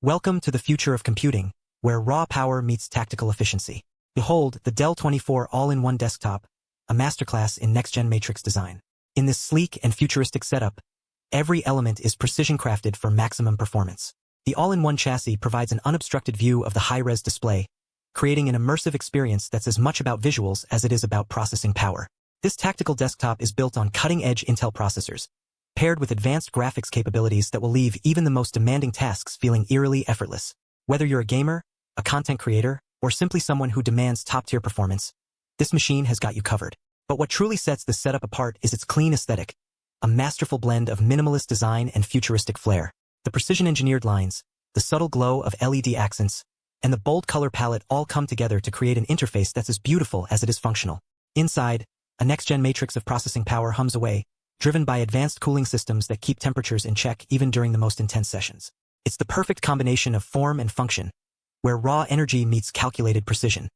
Welcome to the future of computing, where raw power meets tactical efficiency. Behold, the Dell 24 all-in-one desktop, a masterclass in next-gen matrix design. In this sleek and futuristic setup, every element is precision-crafted for maximum performance. The all-in-one chassis provides an unobstructed view of the high-res display, creating an immersive experience that's as much about visuals as it is about processing power. This tactical desktop is built on cutting-edge Intel processors, paired with advanced graphics capabilities that will leave even the most demanding tasks feeling eerily effortless. Whether you're a gamer, a content creator, or simply someone who demands top-tier performance, this machine has got you covered. But what truly sets this setup apart is its clean aesthetic, a masterful blend of minimalist design and futuristic flair. The precision-engineered lines, the subtle glow of LED accents, and the bold color palette all come together to create an interface that's as beautiful as it is functional. Inside, a next-gen matrix of processing power hums away, driven by advanced cooling systems that keep temperatures in check even during the most intense sessions. It's the perfect combination of form and function, where raw energy meets calculated precision.